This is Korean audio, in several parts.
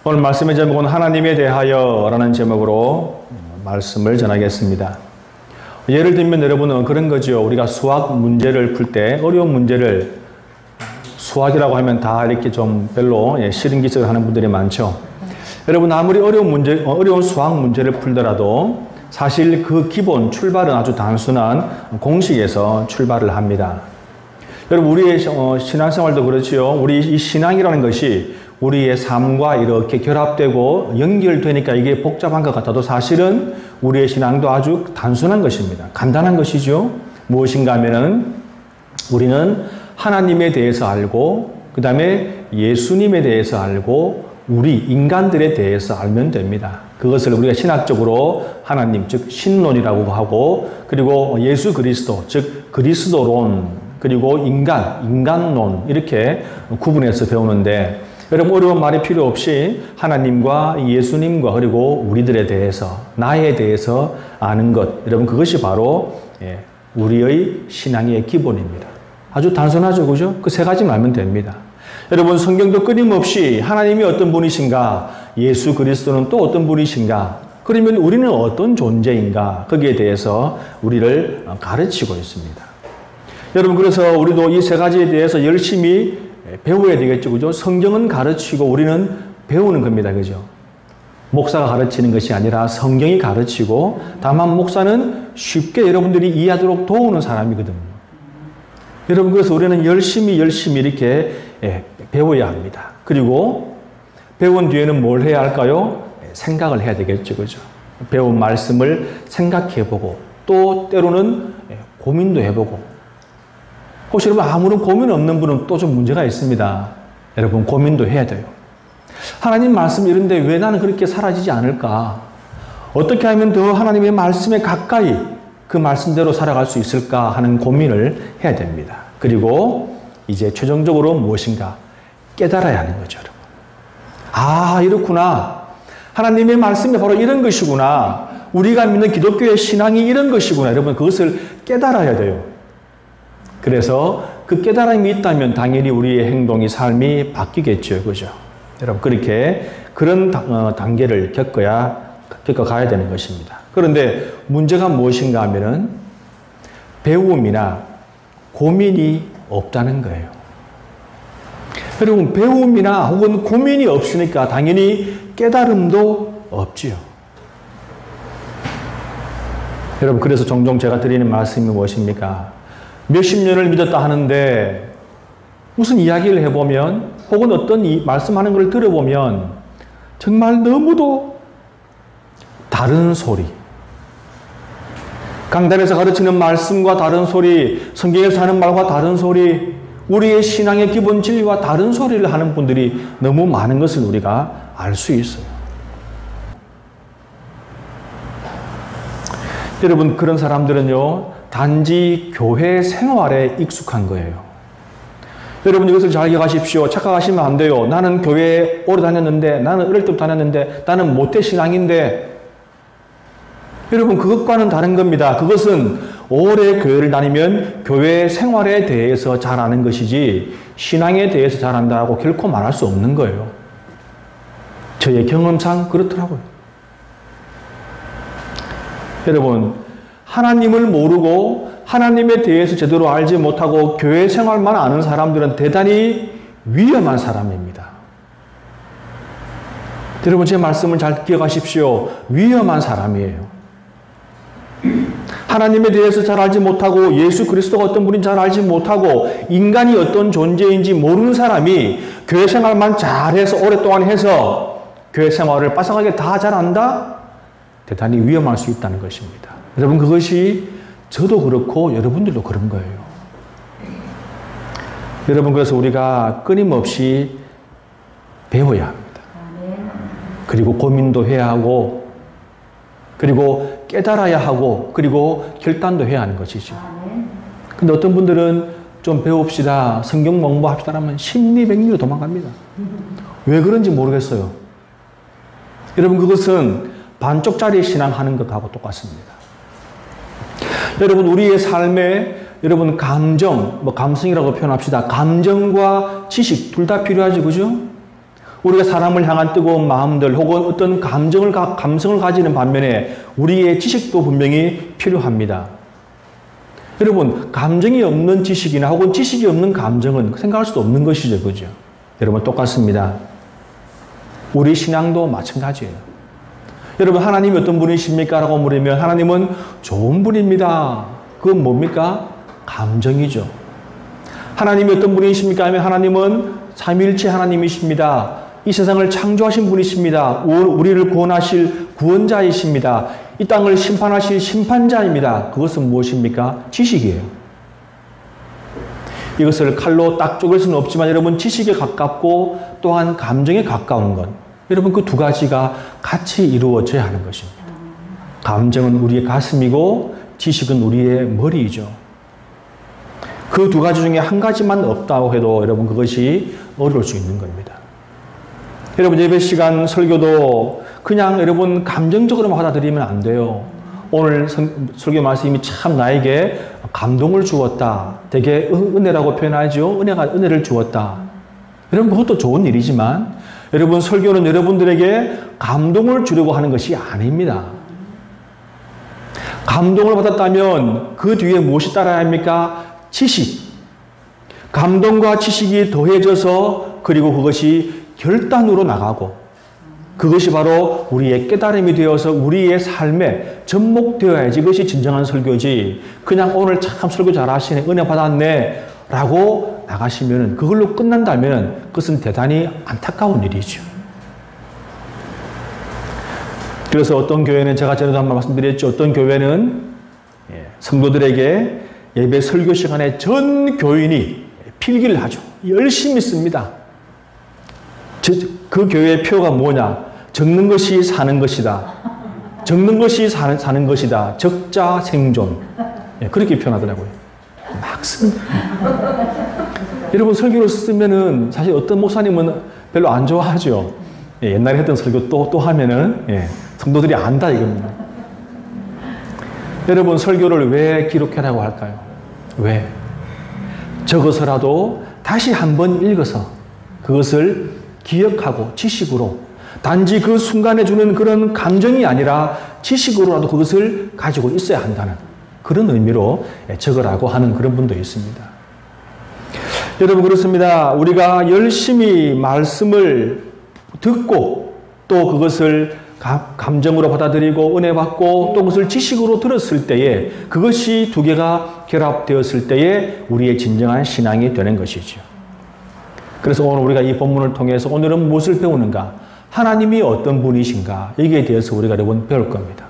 오늘 말씀의 제목은 하나님에 대하여 라는 제목으로 말씀을 전하겠습니다. 예를 들면 여러분은 그런 거죠. 우리가 수학 문제를 풀 때 어려운 문제를 수학이라고 하면 다 이렇게 좀 별로 싫은 기색을 하는 분들이 많죠. 여러분 아무리 어려운 수학 문제를 풀더라도 사실 그 기본 출발은 아주 단순한 공식에서 출발을 합니다. 여러분 우리의 신앙생활도 그렇지요. 우리 이 신앙이라는 것이 우리의 삶과 이렇게 결합되고 연결되니까 이게 복잡한 것 같아도 사실은 우리의 신앙도 아주 단순한 것입니다. 간단한 것이죠. 무엇인가 하면은 우리는 하나님에 대해서 알고 그 다음에 예수님에 대해서 알고 우리 인간들에 대해서 알면 됩니다. 그것을 우리가 신학적으로 하나님 즉 신론이라고 하고 그리고 예수 그리스도 즉 그리스도론 그리고 인간론 이렇게 구분해서 배우는데 여러분 어려운 말이 필요 없이 하나님과 예수님과 그리고 우리들에 대해서 나에 대해서 아는 것 여러분 그것이 바로 우리의 신앙의 기본입니다. 아주 단순하죠, 그죠? 그 세 가지만 알면 됩니다. 여러분 성경도 끊임없이 하나님이 어떤 분이신가 예수 그리스도는 또 어떤 분이신가 그러면 우리는 어떤 존재인가 거기에 대해서 우리를 가르치고 있습니다. 여러분 그래서 우리도 이 세 가지에 대해서 열심히 배워야 되겠죠. 그죠? 성경은 가르치고 우리는 배우는 겁니다. 그죠? 목사가 가르치는 것이 아니라 성경이 가르치고 다만 목사는 쉽게 여러분들이 이해하도록 도우는 사람이거든요. 여러분 그래서 우리는 열심히 이렇게 배워야 합니다. 그리고 배운 뒤에는 뭘 해야 할까요? 생각을 해야 되겠죠. 그죠? 배운 말씀을 생각해보고 또 때로는 고민도 해보고 혹시 여러분 아무런 고민 없는 분은 또 좀 문제가 있습니다. 여러분 고민도 해야 돼요. 하나님 말씀 이런데 왜 나는 그렇게 사라지지 않을까? 어떻게 하면 더 하나님의 말씀에 가까이 그 말씀대로 살아갈 수 있을까 하는 고민을 해야 됩니다. 그리고 이제 최종적으로 무엇인가 깨달아야 하는 거죠. 여러분. 아 이렇구나. 하나님의 말씀이 바로 이런 것이구나. 우리가 믿는 기독교의 신앙이 이런 것이구나. 여러분 그것을 깨달아야 돼요. 그래서 그 깨달음이 있다면 당연히 우리의 행동이 삶이 바뀌겠죠. 그죠? 여러분 그렇게 그런 단계를 겪어가야 되는 것입니다. 그런데 문제가 무엇인가 하면은 배움이나 고민이 없다는 거예요. 여러분 배움이나 혹은 고민이 없으니까 당연히 깨달음도 없지요. 여러분 그래서 종종 제가 드리는 말씀이 무엇입니까? 몇십 년을 믿었다 하는데 무슨 이야기를 해보면 혹은 어떤 말씀하는 걸 들어보면 정말 너무도 다른 소리 강단에서 가르치는 말씀과 다른 소리 성경에서 하는 말과 다른 소리 우리의 신앙의 기본 진리와 다른 소리를 하는 분들이 너무 많은 것을 우리가 알 수 있어요. 여러분 그런 사람들은요 단지 교회 생활에 익숙한 거예요. 여러분 이것을 잘 기억하십시오. 착각하시면 안 돼요. 나는 교회에 오래 다녔는데 나는 어릴 때부터 다녔는데 나는 모태신앙인데 여러분 그것과는 다른 겁니다. 그것은 오래 교회를 다니면 교회 생활에 대해서 잘 아는 것이지 신앙에 대해서 잘 안다고 결코 말할 수 없는 거예요. 저의 경험상 그렇더라고요. 여러분 하나님을 모르고 하나님에 대해서 제대로 알지 못하고 교회 생활만 아는 사람들은 대단히 위험한 사람입니다. 여러분 제 말씀을 잘 기억하십시오. 위험한 사람이에요. 하나님에 대해서 잘 알지 못하고 예수 그리스도가 어떤 분인지 잘 알지 못하고 인간이 어떤 존재인지 모르는 사람이 교회 생활만 잘해서 오랫동안 해서 교회 생활을 빠삭하게 다 잘 안다? 대단히 위험할 수 있다는 것입니다. 여러분 그것이 저도 그렇고 여러분들도 그런 거예요. 여러분 그래서 우리가 끊임없이 배워야 합니다. 그리고 고민도 해야 하고 그리고 깨달아야 하고 그리고 결단도 해야 하는 것이죠. 근데 어떤 분들은 좀 배웁시다 성경 공부합시다 하면 심리백리로 도망갑니다. 왜 그런지 모르겠어요. 여러분 그것은 반쪽짜리 신앙하는 것하고 똑같습니다. 여러분 우리의 삶에 여러분 감정, 감성이라고 표현합시다. 감정과 지식 둘 다 필요하죠. 그죠? 우리가 사람을 향한 뜨거운 마음들 혹은 어떤 감성을 가지는 반면에 우리의 지식도 분명히 필요합니다. 여러분, 감정이 없는 지식이나 혹은 지식이 없는 감정은 생각할 수도 없는 것이죠. 그죠? 여러분, 똑같습니다. 우리 신앙도 마찬가지예요. 여러분, 하나님이 어떤 분이십니까? 라고 물으면 하나님은 좋은 분입니다. 그건 뭡니까? 감정이죠. 하나님이 어떤 분이십니까? 하면 하나님은 삼위일체 하나님이십니다. 이 세상을 창조하신 분이십니다. 우리를 구원하실 구원자이십니다. 이 땅을 심판하실 심판자입니다. 그것은 무엇입니까? 지식이에요. 이것을 칼로 딱 쪼갤 수는 없지만 여러분, 지식에 가깝고 또한 감정에 가까운 것. 여러분, 그 두 가지가 같이 이루어져야 하는 것입니다. 감정은 우리의 가슴이고 지식은 우리의 머리이죠. 그 두 가지 중에 한 가지만 없다고 해도 여러분, 그것이 어려울 수 있는 겁니다. 여러분, 예배 시간 설교도 그냥 여러분 감정적으로만 받아들이면 안 돼요. 오늘 설교 말씀이 참 나에게 감동을 주었다. 되게 은혜라고 표현하죠. 은혜를 주었다. 여러분, 그것도 좋은 일이지만 여러분, 설교는 여러분들에게 감동을 주려고 하는 것이 아닙니다. 감동을 받았다면 그 뒤에 무엇이 따라야 합니까? 지식. 감동과 지식이 더해져서 그리고 그것이 결단으로 나가고 그것이 바로 우리의 깨달음이 되어서 우리의 삶에 접목되어야지 그것이 진정한 설교지. 그냥 오늘 참 설교 잘하시네, 은혜 받았네 라고 나가시면 그걸로 끝난다면 그것은 대단히 안타까운 일이죠. 그래서 어떤 교회는 제가 전에도 한번 말씀드렸죠. 어떤 교회는 성도들에게 예배 설교 시간에 전 교인이 필기를 하죠. 열심히 씁니다. 그 교회의 표가 뭐냐? 적는 것이 사는 것이다. 적는 것이 사는 것이다. 적자 생존. 그렇게 표현하더라고요. 막 씁니다. 여러분, 설교를 쓰면은 사실 어떤 목사님은 별로 안 좋아하죠. 옛날에 했던 설교 또 하면은 성도들이 안다 이겁니다. 여러분, 설교를 왜 기록하라고 할까요? 왜? 적어서라도 다시 한번 읽어서 그것을 기억하고 지식으로 단지 그 순간에 주는 그런 감정이 아니라 지식으로라도 그것을 가지고 있어야 한다는 그런 의미로 적으라고 하는 그런 분도 있습니다. 여러분, 그렇습니다. 우리가 열심히 말씀을 듣고 또 그것을 감정으로 받아들이고 은혜 받고 또 그것을 지식으로 들었을 때에 그것이 두 개가 결합되었을 때에 우리의 진정한 신앙이 되는 것이죠. 그래서 오늘 우리가 이 본문을 통해서 오늘은 무엇을 배우는가? 하나님이 어떤 분이신가? 여기에 대해서 우리가 여러분 배울 겁니다.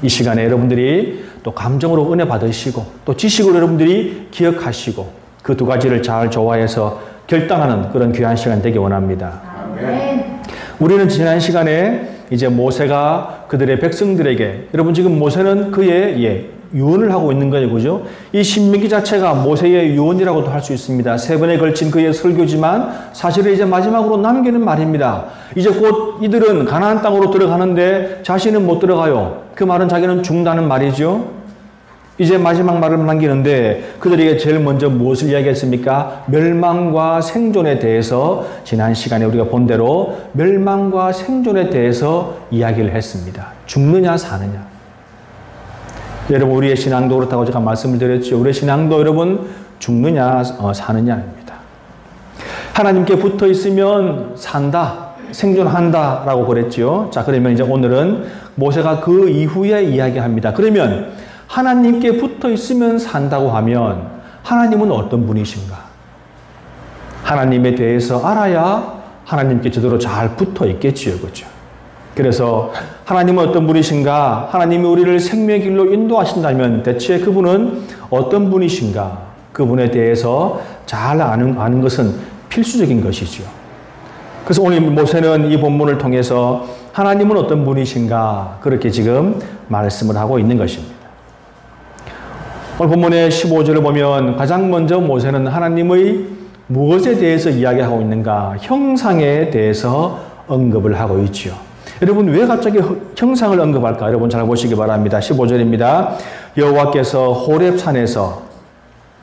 이 시간에 여러분들이 또 감정으로 은혜 받으시고 또 지식으로 여러분들이 기억하시고 그 두 가지를 잘 조화해서 결단하는 그런 귀한 시간 되기 원합니다. 우리는 지난 시간에 이제 모세가 그들의 백성들에게 여러분 지금 모세는 그의 유언을 하고 있는 거예요. 그죠? 이 신명기 자체가 모세의 유언이라고도 할 수 있습니다. 3번에 걸친 그의 설교지만 사실은 이제 마지막으로 남기는 말입니다. 이제 곧 이들은 가나안 땅으로 들어가는데 자신은 못 들어가요. 그 말은 자기는 죽는다는 말이죠. 이제 마지막 말을 남기는데 그들에게 제일 먼저 무엇을 이야기했습니까? 멸망과 생존에 대해서 지난 시간에 우리가 본 대로 멸망과 생존에 대해서 이야기를 했습니다. 죽느냐 사느냐. 여러분, 우리의 신앙도 그렇다고 제가 말씀을 드렸죠. 우리의 신앙도 여러분 죽느냐 사느냐입니다. 하나님께 붙어 있으면 산다, 생존한다 라고 그랬죠. 자, 그러면 이제 오늘은 모세가 그 이후에 이야기합니다. 그러면 하나님께 붙어 있으면 산다고 하면 하나님은 어떤 분이신가? 하나님에 대해서 알아야 하나님께 제대로 잘 붙어 있겠지요. 그렇죠? 그래서 하나님은 어떤 분이신가? 하나님이 우리를 생명의 길로 인도하신다면 대체 그분은 어떤 분이신가? 그분에 대해서 잘 아는 것은 필수적인 것이죠. 그래서 오늘 모세는 이 본문을 통해서 하나님은 어떤 분이신가? 그렇게 지금 말씀을 하고 있는 것입니다. 오늘 본문의 15절을 보면 가장 먼저 모세는 하나님의 무엇에 대해서 이야기하고 있는가? 형상에 대해서 언급을 하고 있죠. 여러분, 왜 갑자기 형상을 언급할까? 여러분 잘 보시기 바랍니다. 15절입니다. 여호와께서 호렙산에서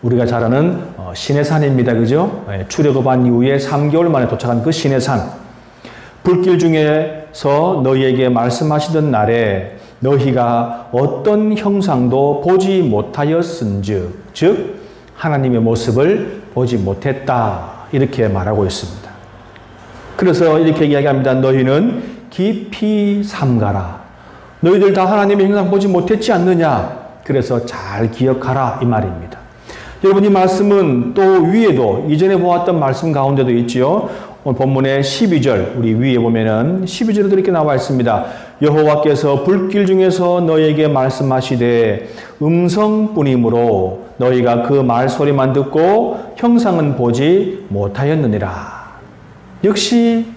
우리가 잘 아는 시내산입니다. 그죠? 출애굽한 이후에 3개월 만에 도착한 그 시내산. 불길 중에서 너희에게 말씀하시던 날에 너희가 어떤 형상도 보지 못하였은즉, 즉 하나님의 모습을 보지 못했다, 이렇게 말하고 있습니다. 그래서 이렇게 이야기합니다. 너희는 깊이 삼가라. 너희들 다 하나님의 형상 보지 못했지 않느냐? 그래서 잘 기억하라, 이 말입니다. 여러분, 이 말씀은 또 위에도 이전에 보았던 말씀 가운데도 있지요. 오늘 본문의 12절, 우리 위에 보면은 12절에도 이렇게 나와 있습니다. 여호와께서 불길 중에서 너희에게 말씀하시되 음성뿐이므로 너희가 그 말소리만 듣고 형상은 보지 못하였느니라. 역시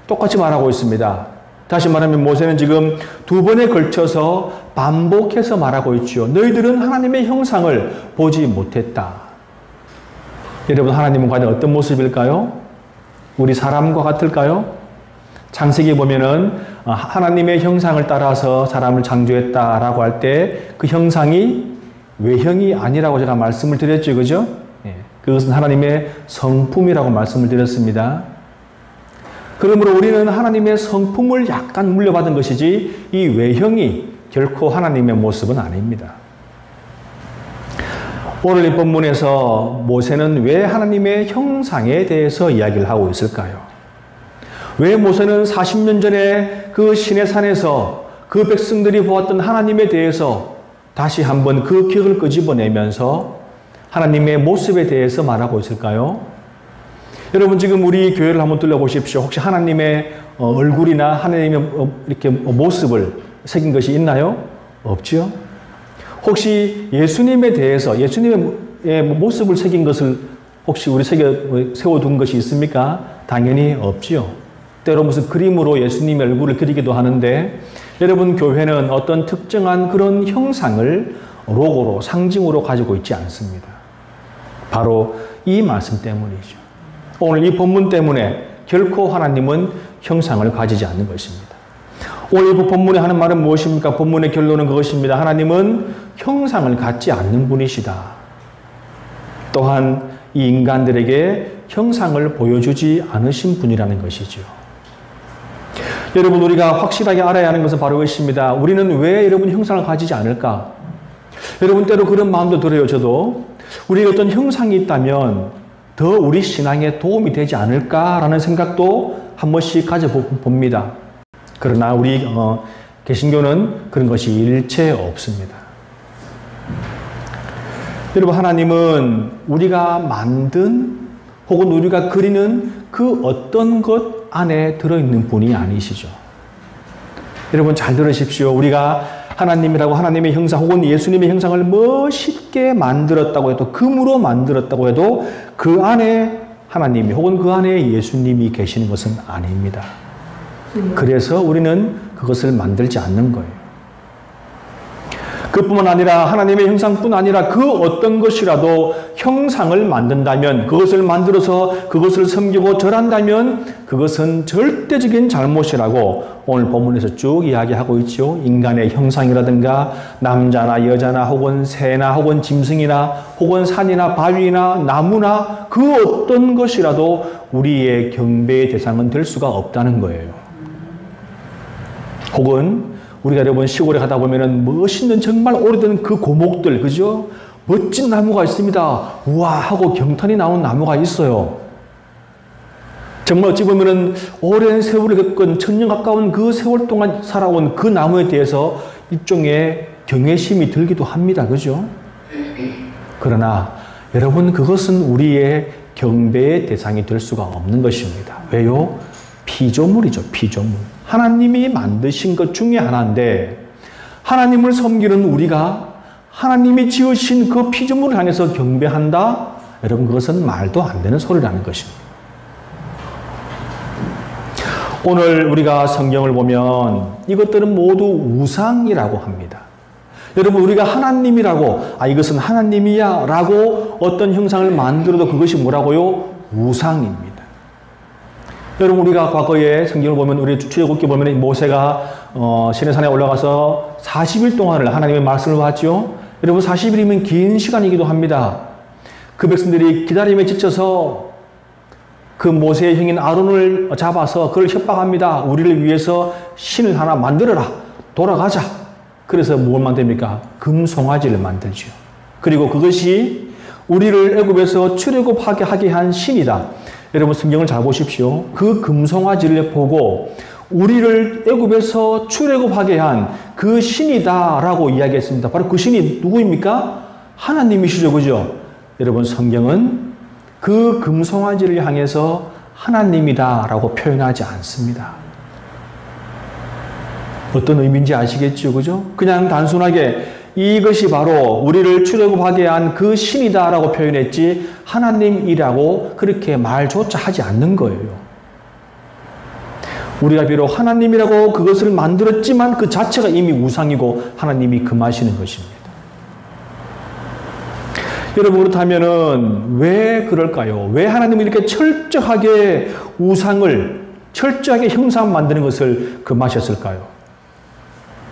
똑같이 말하고 있습니다. 다시 말하면 모세는 지금 두 번에 걸쳐서 반복해서 말하고 있죠. 너희들은 하나님의 형상을 보지 못했다. 여러분, 하나님은 과연 어떤 모습일까요? 우리 사람과 같을까요? 창세기 보면은 하나님의 형상을 따라서 사람을 창조했다라고 할 때 그 형상이 외형이 아니라고 제가 말씀을 드렸죠. 그죠? 그것은 하나님의 성품이라고 말씀을 드렸습니다. 그러므로 우리는 하나님의 성품을 약간 물려받은 것이지 이 외형이 결코 하나님의 모습은 아닙니다. 오늘 이 본문에서 모세는 왜 하나님의 형상에 대해서 이야기를 하고 있을까요? 왜 모세는 40년 전에 그 시내산에서 그 백성들이 보았던 하나님에 대해서 다시 한번 그 기억을 끄집어내면서 하나님의 모습에 대해서 말하고 있을까요? 여러분, 지금 우리 교회를 한번 둘러보십시오. 혹시 하나님의 얼굴이나 하나님의 이렇게 모습을 새긴 것이 있나요? 없죠? 혹시 예수님에 대해서 예수님의 모습을 새긴 것을 혹시 우리 세워둔 것이 있습니까? 당연히 없지요. 때로 무슨 그림으로 예수님의 얼굴을 그리기도 하는데, 여러분, 교회는 어떤 특정한 그런 형상을 로고로, 상징으로 가지고 있지 않습니다. 바로 이 말씀 때문이죠. 오늘 이 본문 때문에 결코 하나님은 형상을 가지지 않는 것입니다. 오늘 이 본문에 하는 말은 무엇입니까? 본문의 결론은 그것입니다. 하나님은 형상을 갖지 않는 분이시다. 또한 이 인간들에게 형상을 보여주지 않으신 분이라는 것이죠. 여러분, 우리가 확실하게 알아야 하는 것은 바로 이것입니다. 우리는 왜 여러분 형상을 가지지 않을까? 여러분, 때로 그런 마음도 들어요. 저도. 우리가 어떤 형상이 있다면 더 우리 신앙에 도움이 되지 않을까라는 생각도 한 번씩 가져봅니다. 그러나 우리 개신교는 그런 것이 일체 없습니다. 여러분, 하나님은 우리가 만든 혹은 우리가 그리는 그 어떤 것 안에 들어있는 분이 아니시죠. 여러분, 잘 들으십시오. 우리가 하나님이라고 하나님의 형상 혹은 예수님의 형상을 멋있게 만들었다고 해도, 금으로 만들었다고 해도 그 안에 하나님이 혹은 그 안에 예수님이 계시는 것은 아닙니다. 그래서 우리는 그것을 만들지 않는 거예요. 그뿐만 아니라 하나님의 형상뿐 아니라 그 어떤 것이라도 형상을 만든다면, 그것을 만들어서 그것을 섬기고 절한다면 그것은 절대적인 잘못이라고 오늘 본문에서 쭉 이야기하고 있죠. 인간의 형상이라든가 남자나 여자나 혹은 새나 혹은 짐승이나 혹은 산이나 바위나 나무나 그 어떤 것이라도 우리의 경배의 대상은 될 수가 없다는 거예요. 혹은 우리가 여러분 시골에 가다 보면은 멋있는 정말 오래된 그 고목들, 그죠? 멋진 나무가 있습니다. 우와 하고 경탄이 나온 나무가 있어요. 정말 어찌 보면은 오랜 세월을 겪은 천년 가까운 그 세월 동안 살아온 그 나무에 대해서 일종의 경외심이 들기도 합니다. 그죠? 그러나 여러분, 그것은 우리의 경배의 대상이 될 수가 없는 것입니다. 왜요? 피조물이죠. 피조물. 하나님이 만드신 것 중에 하나인데, 하나님을 섬기는 우리가 하나님이 지으신 그 피조물을 향해서 경배한다? 여러분, 그것은 말도 안 되는 소리라는 것입니다. 오늘 우리가 성경을 보면 이것들은 모두 우상이라고 합니다. 여러분, 우리가 하나님이라고, 이것은 하나님이야 라고 어떤 형상을 만들어도 그것이 뭐라고요? 우상입니다. 여러분, 우리가 과거에 성경을 보면, 우리 출애굽기 보면 모세가 시내산에 올라가서 40일 동안을 하나님의 말씀을 받죠. 여러분, 40일이면 긴 시간이기도 합니다. 그 백성들이 기다림에 지쳐서 그 모세의 형인 아론을 잡아서 그를 협박합니다. 우리를 위해서 신을 하나 만들어라. 돌아가자. 그래서 뭘 만듭니까? 금송아지를 만들죠. 그리고 그것이 우리를 애굽에서 출애굽하게 하게 한 신이다. 여러분 성경을 잘 보십시오. 그 금송아지를 보고 우리를 애굽에서 출애굽하게 한 그 신이다라고 이야기했습니다. 바로 그 신이 누구입니까? 하나님이시죠. 그죠? 여러분 성경은 그 금송아지를 향해서 하나님이다라고 표현하지 않습니다. 어떤 의미인지 아시겠죠? 그죠? 그냥 단순하게 이것이 바로 우리를 출애굽하게 한 그 신이다라고 표현했지 하나님이라고 그렇게 말조차 하지 않는 거예요. 우리가 비록 하나님이라고 그것을 만들었지만 그 자체가 이미 우상이고 하나님이 금하시는 것입니다. 여러분 그렇다면은 왜 그럴까요? 왜 하나님이 이렇게 철저하게 우상을 철저하게 형상 만드는 것을 금하셨을까요?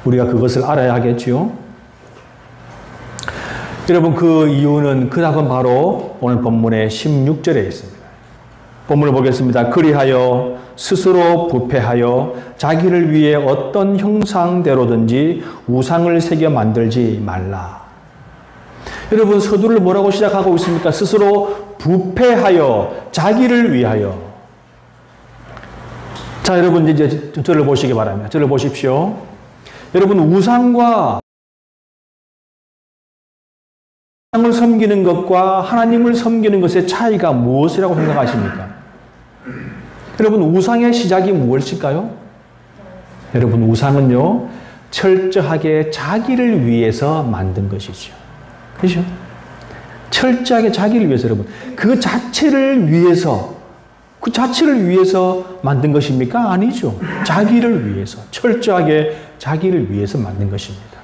우리가 그것을 알아야 하겠지요. 여러분 그 이유는 그 답은 바로 오늘 본문의 16절에 있습니다. 본문을 보겠습니다. 그리하여 스스로 부패하여 자기를 위해 어떤 형상대로든지 우상을 새겨 만들지 말라. 여러분 서두를 뭐라고 시작하고 있습니까? 스스로 부패하여 자기를 위하여. 자 여러분 이제 저를 보시기 바랍니다. 저를 보십시오. 여러분 우상과 우상을 섬기는 것과 하나님을 섬기는 것의 차이가 무엇이라고 생각하십니까? 여러분 우상의 시작이 무엇일까요? 여러분 우상은요 철저하게 자기를 위해서 만든 것이죠. 그렇죠? 철저하게 자기를 위해서 여러분 그 자체를 위해서 만든 것입니까? 아니죠. 자기를 위해서 철저하게 자기를 위해서 만든 것입니다.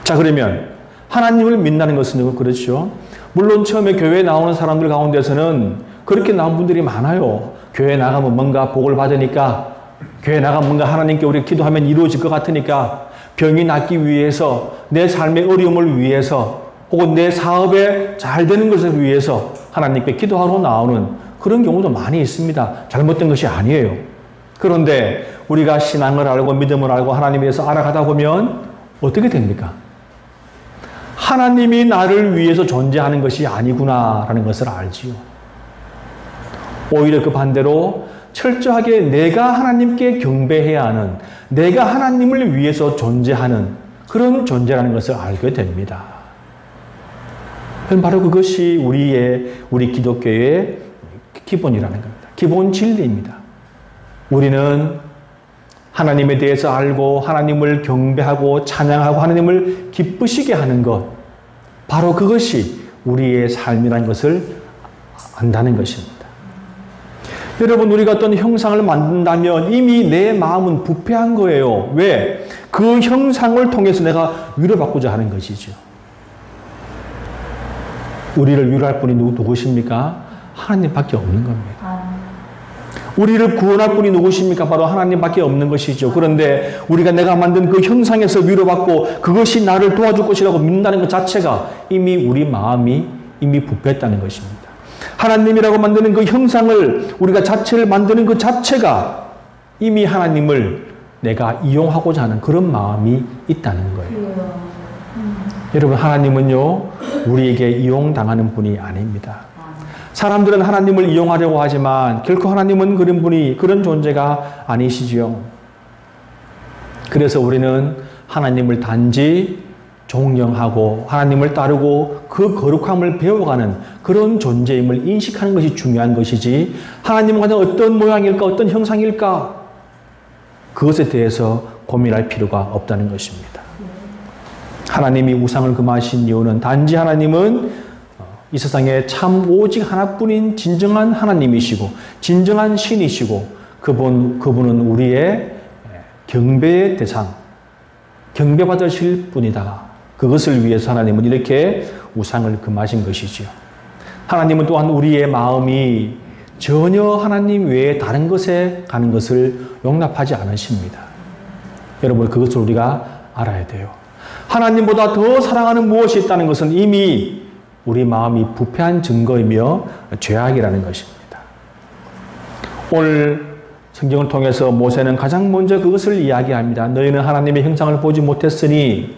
자 그러면 하나님을 믿는다는 것은 그렇죠. 물론 처음에 교회에 나오는 사람들 가운데서는 그렇게 나온 분들이 많아요. 교회 나가면 뭔가 복을 받으니까, 교회 나가면 뭔가 하나님께 우리 기도하면 이루어질 것 같으니까, 병이 낫기 위해서, 내 삶의 어려움을 위해서, 혹은 내 사업에 잘 되는 것을 위해서 하나님께 기도하러 나오는 그런 경우도 많이 있습니다. 잘못된 것이 아니에요. 그런데 우리가 신앙을 알고 믿음을 알고 하나님에 대해서 알아가다 보면 어떻게 됩니까? 하나님이 나를 위해서 존재하는 것이 아니구나라는 것을 알지요. 오히려 그 반대로 철저하게 내가 하나님께 경배해야 하는, 내가 하나님을 위해서 존재하는 그런 존재라는 것을 알게 됩니다. 바로 그것이 우리 기독교의 기본이라는 겁니다. 기본 진리입니다. 우리는 하나님에 대해서 알고 하나님을 경배하고 찬양하고 하나님을 기쁘시게 하는 것, 바로 그것이 우리의 삶이라는 것을 안다는 것입니다. 여러분 우리가 어떤 형상을 만든다면 이미 내 마음은 부패한 거예요. 왜? 그 형상을 통해서 내가 위로받고자 하는 것이죠. 우리를 위로할 분이 누구십니까? 하나님밖에 없는 겁니다. 우리를 구원할 분이 누구십니까? 바로 하나님밖에 없는 것이죠. 그런데 우리가 내가 만든 그 형상에서 위로받고 그것이 나를 도와줄 것이라고 믿는다는 것 자체가 이미 우리 마음이 이미 부패했다는 것입니다. 하나님이라고 만드는 그 형상을 우리가 자체를 만드는 그 자체가 이미 하나님을 내가 이용하고자 하는 그런 마음이 있다는 거예요. 여러분 하나님은요 우리에게 이용당하는 분이 아닙니다. 사람들은 하나님을 이용하려고 하지만 결코 하나님은 그런 존재가 아니시죠. 그래서 우리는 하나님을 단지 존경하고 하나님을 따르고 그 거룩함을 배워가는 그런 존재임을 인식하는 것이 중요한 것이지, 하나님은 과연 어떤 모양일까, 어떤 형상일까, 그것에 대해서 고민할 필요가 없다는 것입니다. 하나님이 우상을 금하신 이유는 단지 하나님은 이 세상에 참 오직 하나뿐인 진정한 하나님이시고 진정한 신이시고 그분은 우리의 경배의 대상, 경배받으실 분이다. 그것을 위해서 하나님은 이렇게 우상을 금하신 것이지요. 하나님은 또한 우리의 마음이 전혀 하나님 외에 다른 것에 가는 것을 용납하지 않으십니다. 여러분 그것을 우리가 알아야 돼요. 하나님보다 더 사랑하는 무엇이 있다는 것은 이미 우리 마음이 부패한 증거이며 죄악이라는 것입니다. 오늘 성경을 통해서 모세는 가장 먼저 그것을 이야기합니다. 너희는 하나님의 형상을 보지 못했으니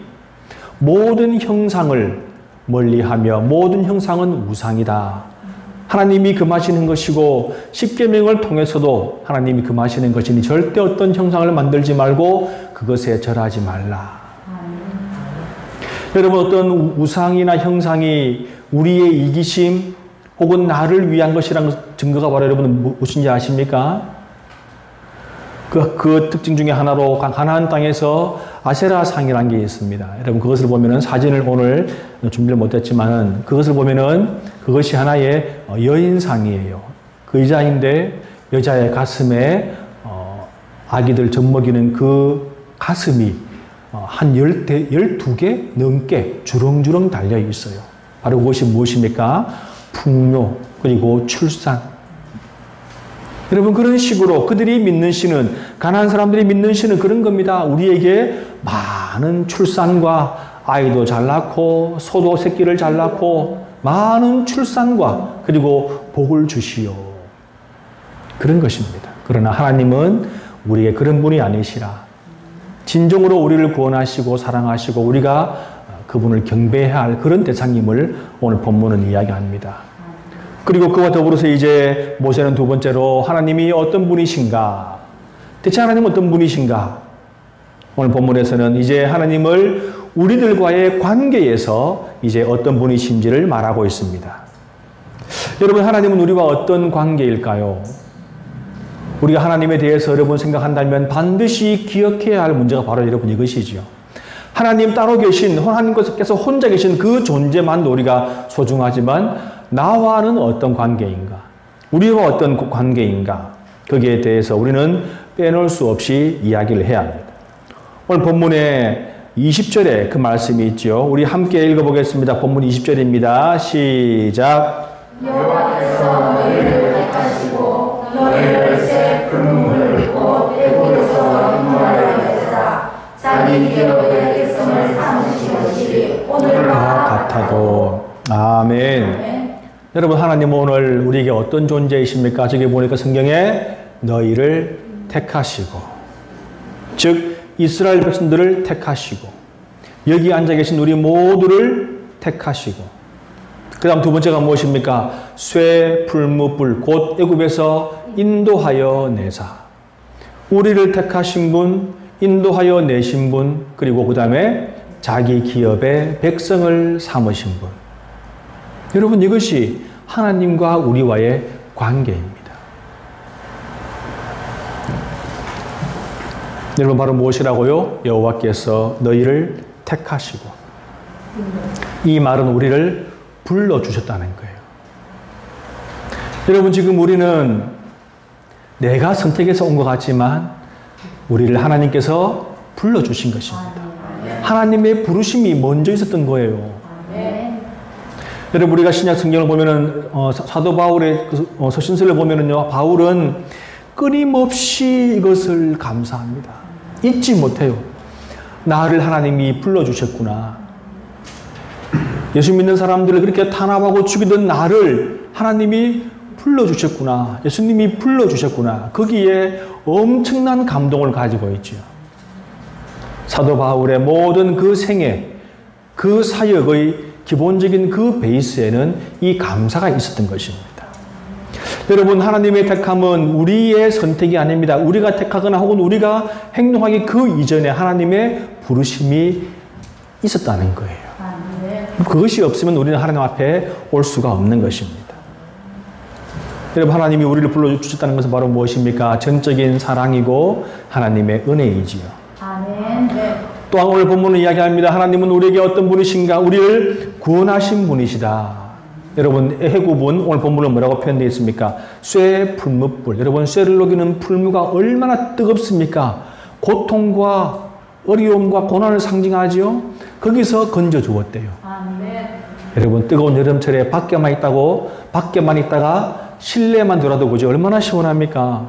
모든 형상을 멀리하며 모든 형상은 우상이다. 하나님이 금하시는 것이고 십계명을 통해서도 하나님이 금하시는 것이니 절대 어떤 형상을 만들지 말고 그것에 절하지 말라. 여러분, 어떤 우상이나 형상이 우리의 이기심 혹은 나를 위한 것이라는 증거가 바로 여러분 무엇인지 아십니까? 그 특징 중에 하나로 가나안 땅에서 아세라 상이라는 게 있습니다. 여러분, 그것을 보면은 사진을 오늘 준비를 못했지만은 그것을 보면은 그것이 하나의 여인상이에요. 그 여자인데 여자의 가슴에 아기들 젖먹이는 그 가슴이 한 12개 넘게 주렁주렁 달려 있어요. 바로 그것이 무엇입니까? 풍요, 그리고 출산. 여러분, 그런 식으로 그들이 믿는 신은, 가나안 사람들이 믿는 신은 그런 겁니다. 우리에게 많은 출산과 아이도 잘 낳고 소도 새끼를 잘 낳고 많은 출산과 그리고 복을 주시오. 그런 것입니다. 그러나 하나님은 우리에게 그런 분이 아니시라. 진정으로 우리를 구원하시고 사랑하시고 우리가 그분을 경배해야 할 그런 대상임을 오늘 본문은 이야기합니다. 그리고 그와 더불어서 이제 모세는 두 번째로 하나님이 어떤 분이신가? 대체 하나님은 어떤 분이신가? 오늘 본문에서는 이제 하나님을 우리들과의 관계에서 이제 어떤 분이신지를 말하고 있습니다. 여러분, 하나님은 우리와 어떤 관계일까요? 우리가 하나님에 대해서 여러분 생각한다면 반드시 기억해야 할 문제가 바로 여러분 이것이지요. 하나님 따로 계신, 하나님께서 혼자 계신 그 존재만 우리가 소중하지만 나와는 어떤 관계인가? 우리와 어떤 관계인가? 거기에 대해서 우리는 빼놓을 수 없이 이야기를 해야 합니다. 오늘 본문에 20절에 그 말씀이 있죠. 우리 함께 읽어보겠습니다. 본문 20절입니다. 시작. 여호와께서 너희를 택하시고 너희를 새 풀무를 곧 애굽에서 인도하여 하시사 자기 기업의 백성을 삼으신 것이 오늘과 같아도. 아멘. 여러분, 하나님은 오늘 우리에게 어떤 존재이십니까? 저기 보니까 성경에 너희를 택하시고, 즉 이스라엘 백성들을 택하시고 여기 앉아 계신 우리 모두를 택하시고, 그 다음 두 번째가 무엇입니까? 쇠 풀무불 곧 애굽에서 인도하여 내사. 우리를 택하신 분, 인도하여 내신 분, 그리고 그 다음에 자기 기업의 백성을 삼으신 분. 여러분, 이것이 하나님과 우리와의 관계입니다. 여러분, 바로 무엇이라고요? 여호와께서 너희를 택하시고. 이 말은 우리를 불러주셨다는 거예요. 여러분, 지금 우리는 내가 선택해서 온 것 같지만 우리를 하나님께서 불러주신 것입니다. 하나님의 부르심이 먼저 있었던 거예요. 여러분, 우리가 신약 성경을 보면은 사도 바울의 서신서를 보면은요, 바울은 끊임없이 이것을 감사합니다. 잊지 못해요. 나를 하나님이 불러주셨구나. 예수 믿는 사람들을 그렇게 탄압하고 죽이던 나를 하나님이 불러주셨구나. 예수님이 불러주셨구나. 거기에 엄청난 감동을 가지고 있죠. 사도 바울의 모든 그 생애, 그 사역의 기본적인 그 베이스에는 이 감사가 있었던 것입니다. 여러분, 하나님의 택함은 우리의 선택이 아닙니다. 우리가 택하거나 혹은 우리가 행동하기 그 이전에 하나님의 부르심이 있었다는 거예요. 그것이 없으면 우리는 하나님 앞에 올 수가 없는 것입니다. 여러분, 하나님이 우리를 불러주셨다는 것은 바로 무엇입니까? 전적인 사랑이고 하나님의 은혜이지요. 아멘. 또한 오늘 본문은 이야기합니다. 하나님은 우리에게 어떤 분이신가? 우리를 구원하신 분이시다. 여러분, 애굽은 오늘 본문은 뭐라고 표현되어 있습니까? 쇠 풀무불. 여러분, 쇠를 녹이는 풀무가 얼마나 뜨겁습니까? 고통과 어려움과 고난을 상징하지요. 거기서 건져 주었대요. 아멘. 여러분, 뜨거운 여름철에 밖에만 있다가 실내만 들어도 그죠? 얼마나 시원합니까?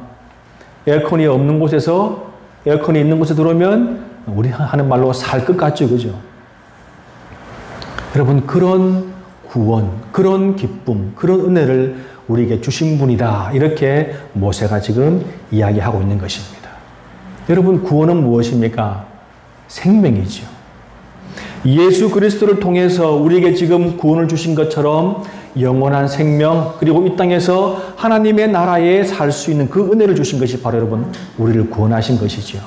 에어컨이 없는 곳에서 에어컨이 있는 곳에 들어오면 우리 하는 말로 살 것 같죠, 그죠? 여러분, 그런 구원, 그런 기쁨, 그런 은혜를 우리에게 주신 분이다. 이렇게 모세가 지금 이야기하고 있는 것입니다. 여러분, 구원은 무엇입니까? 생명이죠. 예수 그리스도를 통해서 우리에게 지금 구원을 주신 것처럼 영원한 생명, 그리고 이 땅에서 하나님의 나라에 살 수 있는 그 은혜를 주신 것이 바로 여러분, 우리를 구원하신 것이죠.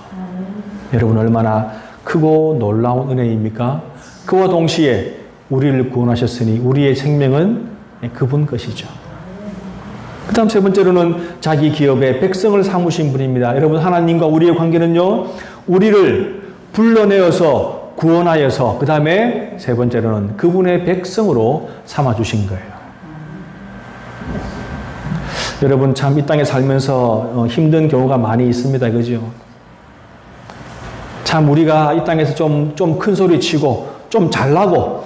여러분, 얼마나 크고 놀라운 은혜입니까? 그와 동시에 우리를 구원하셨으니 우리의 생명은 그분 것이죠. 그 다음 세 번째로는 자기 기업의 백성을 삼으신 분입니다. 여러분, 하나님과 우리의 관계는요, 우리를 불러내어서 구원하여서 그 다음에 세 번째로는 그분의 백성으로 삼아주신 거예요. 여러분, 참 이 땅에 살면서 힘든 경우가 많이 있습니다. 그죠? 참 우리가 이 땅에서 좀 큰 소리 치고 좀 잘나고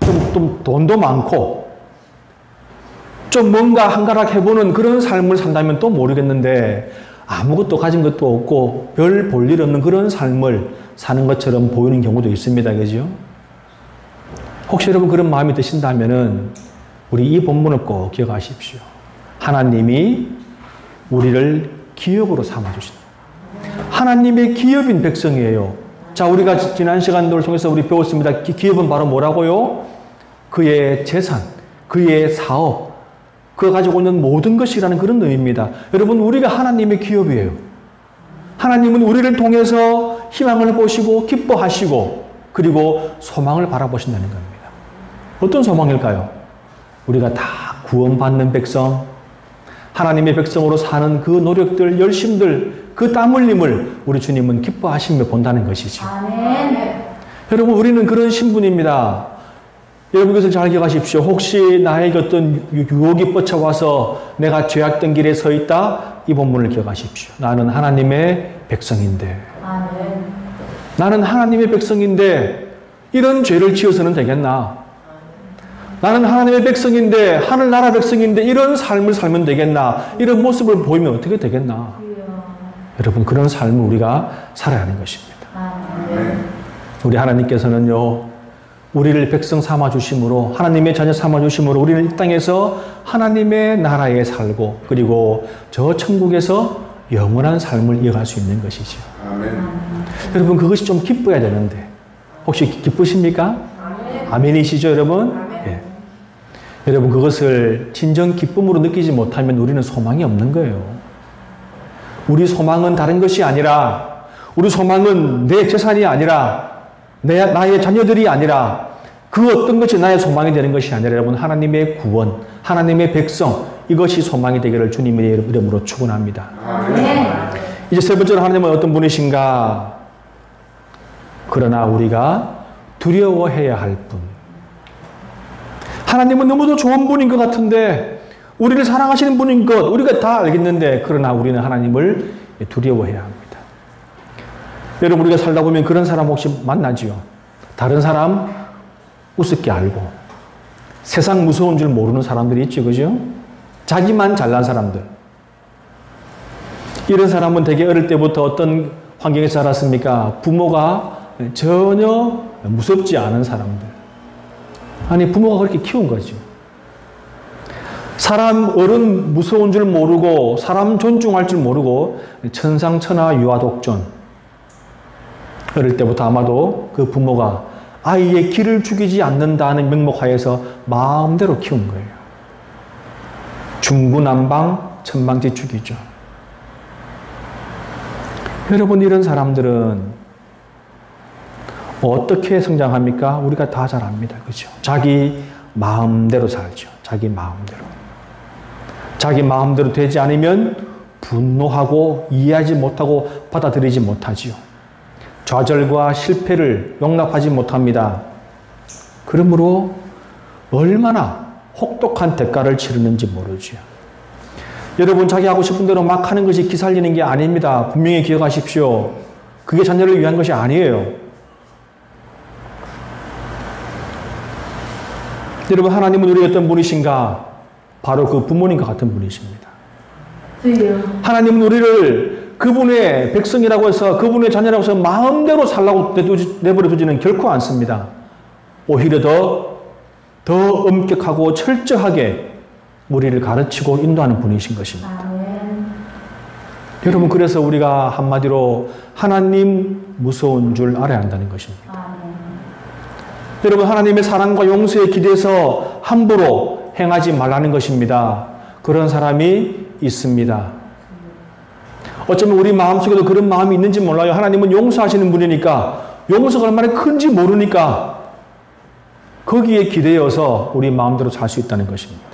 좀 돈도 많고 좀 뭔가 한가락 해보는 그런 삶을 산다면 또 모르겠는데 아무것도 가진 것도 없고 별 볼 일 없는 그런 삶을 사는 것처럼 보이는 경우도 있습니다. 그죠? 혹시 여러분 그런 마음이 드신다면은 우리 이 본문을 꼭 기억하십시오. 하나님이 우리를 기업으로 삼아주신다. 하나님의 기업인 백성이에요. 자, 우리가 지난 시간들을 통해서 우리 배웠습니다. 기업은 바로 뭐라고요? 그의 재산, 그의 사업, 그가 가지고 있는 모든 것이라는 그런 의미입니다. 여러분, 우리가 하나님의 기업이에요. 하나님은 우리를 통해서 희망을 보시고 기뻐하시고 그리고 소망을 바라보신다는 겁니다. 어떤 소망일까요? 우리가 다 구원받는 백성, 하나님의 백성으로 사는 그 노력들, 열심들, 그 땀 흘림을 우리 주님은 기뻐하시며 본다는 것이죠. 아멘. 여러분, 우리는 그런 신분입니다. 여러분, 그것을 잘 기억하십시오. 혹시 나에게 어떤 유혹이 뻗쳐와서 내가 죄악된 길에 서 있다? 이 본문을 기억하십시오. 나는 하나님의 백성인데. 아멘. 나는 하나님의 백성인데 이런 죄를 지어서는 되겠나? 나는 하나님의 백성인데, 하늘나라 백성인데 이런 삶을 살면 되겠나? 이런 모습을 보이면 어떻게 되겠나? 여러분, 그런 삶을 우리가 살아야 하는 것입니다. 아멘. 우리 하나님께서는요, 우리를 백성 삼아주심으로, 하나님의 자녀 삼아주심으로 우리는 이 땅에서 하나님의 나라에 살고 그리고 저 천국에서 영원한 삶을 이어갈 수 있는 것이죠. 아멘. 여러분, 그것이 좀 기뻐야 되는데 혹시 기쁘십니까? 아멘이시죠, 여러분? 예. 여러분, 그것을 진정 기쁨으로 느끼지 못하면 우리는 소망이 없는 거예요. 우리 소망은 다른 것이 아니라, 우리 소망은 내 재산이 아니라, 나의 자녀들이 아니라, 그 어떤 것이 나의 소망이 되는 것이 아니라, 여러분, 하나님의 구원, 하나님의 백성, 이것이 소망이 되기를 주님의 이름으로 축원합니다. 아멘. 이제 세 번째로 하나님은 어떤 분이신가? 그러나 우리가 두려워해야 할 분. 하나님은 너무도 좋은 분인 것 같은데, 우리를 사랑하시는 분인 것 우리가 다 알겠는데, 그러나 우리는 하나님을 두려워해야 합니다. 여러분, 우리가 살다 보면 그런 사람 혹시 만나지요? 다른 사람 우습게 알고 세상 무서운 줄 모르는 사람들이 있죠. 그죠? 자기만 잘난 사람들. 이런 사람은 되게 어릴 때부터 어떤 환경에서 자랐습니까? 부모가 전혀 무섭지 않은 사람들. 아니, 부모가 그렇게 키운 거죠. 사람 어른 무서운 줄 모르고 사람 존중할 줄 모르고 천상천하 유아독존. 어릴 때부터 아마도 그 부모가 아이의 길을 죽이지 않는다는 명목하에서 마음대로 키운 거예요. 중구난방 천방지축이죠. 여러분, 이런 사람들은 어떻게 성장합니까? 우리가 다 잘 압니다. 그죠? 자기 마음대로 살죠. 자기 마음대로. 자기 마음대로 되지 않으면 분노하고 이해하지 못하고 받아들이지 못하지요. 좌절과 실패를 용납하지 못합니다. 그러므로 얼마나 혹독한 대가를 치르는지 모르죠. 여러분, 자기 하고 싶은 대로 막 하는 것이 기살리는 게 아닙니다. 분명히 기억하십시오. 그게 자녀를 위한 것이 아니에요. 여러분, 하나님은 우리 어떤 분이신가? 바로 그 부모님과 같은 분이십니다. 하나님은 우리를 그분의 백성이라고 해서 그분의 자녀라고 해서 마음대로 살라고 내버려 두지는 결코 않습니다. 오히려 더 엄격하고 철저하게 우리를 가르치고 인도하는 분이신 것입니다. 아멘. 여러분, 그래서 우리가 한마디로 하나님 무서운 줄 알아야 한다는 것입니다. 아멘. 여러분, 하나님의 사랑과 용서에 기대서 함부로 행하지 말라는 것입니다. 그런 사람이 있습니다. 어쩌면 우리 마음속에도 그런 마음이 있는지 몰라요. 하나님은 용서하시는 분이니까, 용서가 얼마나 큰지 모르니까 거기에 기대어서 우리 마음대로 살 수 있다는 것입니다.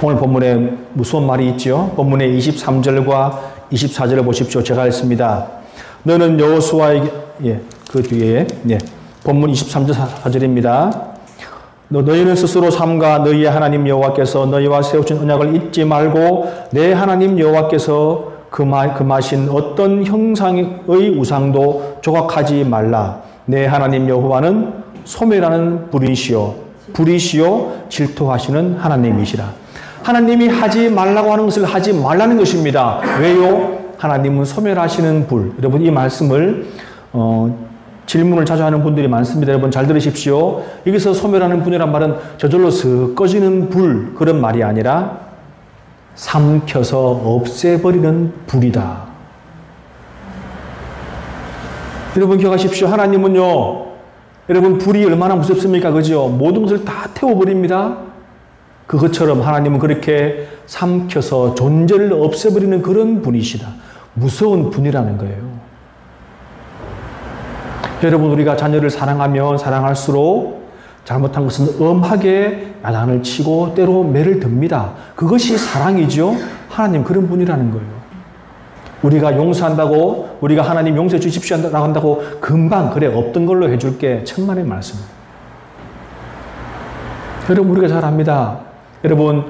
오늘 본문에 무서운 말이 있죠. 본문의 23절과 24절을 보십시오. 제가 읽습니다. 너는 여호수아에게, 그 뒤에, 본문 23절 4절입니다. 너희는 스스로 삼가 너희의 하나님 여호와께서 너희와 세우신 언약을 잊지 말고 내 하나님 여호와께서 금하신 어떤 형상의 우상도 조각하지 말라. 내 하나님 여호와는 소멸하는 불이시요 질투하시는 하나님이시라. 하나님이 하지 말라고 하는 것을 하지 말라는 것입니다. 왜요? 하나님은 소멸하시는 불. 여러분, 이 말씀을 질문을 자주 하는 분들이 많습니다. 여러분 잘 들으십시오. 여기서 소멸하는 분이란 말은 저절로 슥 꺼지는 불, 그런 말이 아니라 삼켜서 없애버리는 불이다. 여러분 기억하십시오. 하나님은요, 여러분 불이 얼마나 무섭습니까? 그죠? 모든 것을 다 태워버립니다. 그것처럼 하나님은 그렇게 삼켜서 존재를 없애버리는 그런 분이시다. 무서운 분이라는 거예요. 여러분, 우리가 자녀를 사랑하면 사랑할수록 잘못한 것은 엄하게 야단을 치고 때로 매를 듭니다. 그것이 사랑이죠. 하나님 그런 분이라는 거예요. 우리가 용서한다고, 우리가 하나님 용서해 주십시오 한다고 금방 그래 없던 걸로 해줄게, 천만의 말씀입니다. 여러분, 우리가 잘 압니다. 여러분,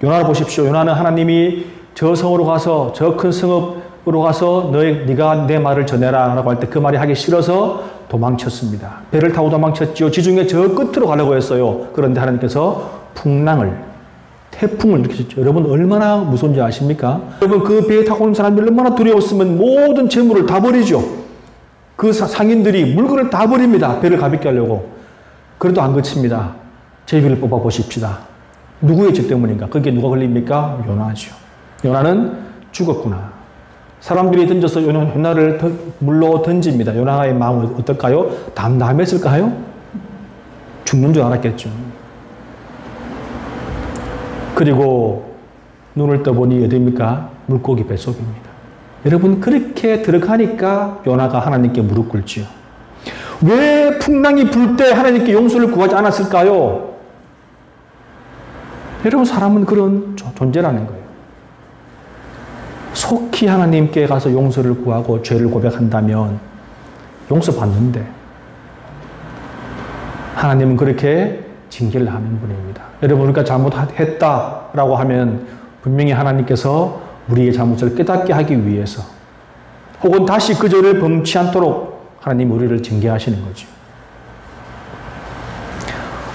요나를 보십시오. 요나는 하나님이 저 성으로 가서, 저 큰 성읍으로 가서 네가 내 말을 전해라 라고 할 때 그 말이 하기 싫어서 도망쳤습니다. 배를 타고 도망쳤죠. 지중해 저 끝으로 가려고 했어요. 그런데 하나님께서 태풍을 일으키셨죠. 여러분 얼마나 무서운지 아십니까? 여러분, 그 배에 타고 온 사람들이 얼마나 두려웠으면 모든 재물을 다 버리죠. 그 상인들이 물건을 다 버립니다. 배를 가볍게 하려고. 그래도 안 그칩니다. 제비를 뽑아 보십시다. 누구의 죄 때문인가? 거기에 누가 걸립니까? 요나죠. 요나는 죽었구나. 사람들이 던져서 요나를 물로 던집니다. 요나의 마음은 어떨까요? 담담했을까요? 죽는 줄 알았겠죠. 그리고 눈을 떠보니 어디입니까? 물고기 뱃속입니다. 여러분, 그렇게 들어가니까 요나가 하나님께 무릎 꿇지요. 왜 풍랑이 불 때 하나님께 용서를 구하지 않았을까요? 여러분, 사람은 그런 존재라는 거예요. 속히 하나님께 가서 용서를 구하고 죄를 고백한다면 용서받는데, 하나님은 그렇게 징계를 하는 분입니다. 여러분, 우리가 잘못했다라고 하면 분명히 하나님께서 우리의 잘못을 깨닫게 하기 위해서, 혹은 다시 그 죄를 범치 않도록 하나님 우리를 징계하시는 거죠.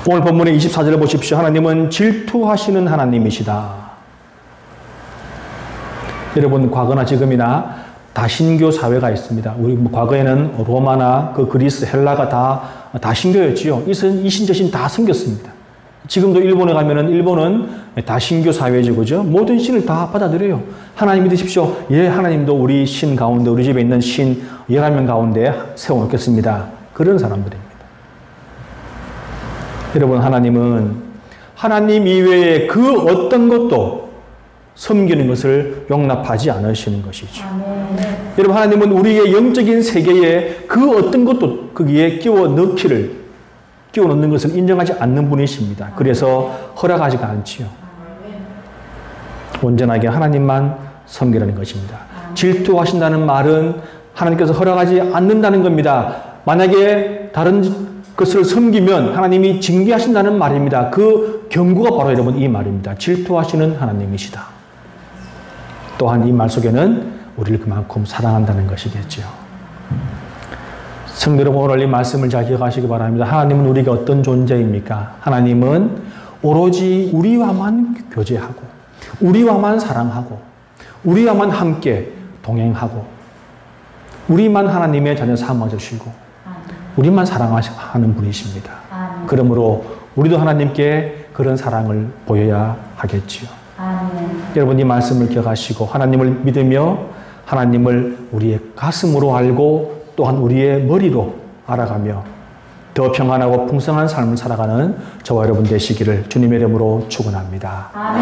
오늘 본문의 24절을 보십시오. 하나님은 질투하시는 하나님이시다. 여러분, 과거나 지금이나 다신교 사회가 있습니다. 우리 과거에는 로마나 그 그리스, 헬라가 다 다신교였지요. 이신 저신 다 섬겼습니다. 지금도 일본에 가면은 일본은 다신교 사회죠, 그죠? 모든 신을 다 받아들여요. 하나님 믿으십시오. 예, 하나님도 우리 신 가운데, 우리 집에 있는 신 11명 가운데 세워놓겠습니다. 그런 사람들입니다. 여러분, 하나님은 하나님 이외에 그 어떤 것도 섬기는 것을 용납하지 않으시는 것이죠. 아멘. 여러분, 하나님은 우리의 영적인 세계에 그 어떤 것도 거기에 끼워 넣는 것을 인정하지 않는 분이십니다. 그래서 허락하지가 않지요. 온전하게 하나님만 섬기라는 것입니다. 질투하신다는 말은 하나님께서 허락하지 않는다는 겁니다. 만약에 다른 것을 섬기면 하나님이 징계하신다는 말입니다. 그 경고가 바로 여러분 이 말입니다. 질투하시는 하나님이시다. 또한 이 말 속에는 우리를 그만큼 사랑한다는 것이겠죠. 성도 여러분, 오늘 이 말씀을 잘 기억하시기 바랍니다. 하나님은 우리가 어떤 존재입니까? 하나님은 오로지 우리와만 교제하고, 우리와만 사랑하고, 우리와만 함께 동행하고, 우리만 하나님의 자녀 삼아주시고, 우리만 사랑하는 분이십니다. 그러므로 우리도 하나님께 그런 사랑을 보여야 하겠지요. 아멘. 여러분 이 말씀을 기억하시고 하나님을 믿으며 하나님을 우리의 가슴으로 알고 또한 우리의 머리로 알아가며 더 평안하고 풍성한 삶을 살아가는 저와 여러분 되시기를 주님의 이름으로 축원합니다. 아멘.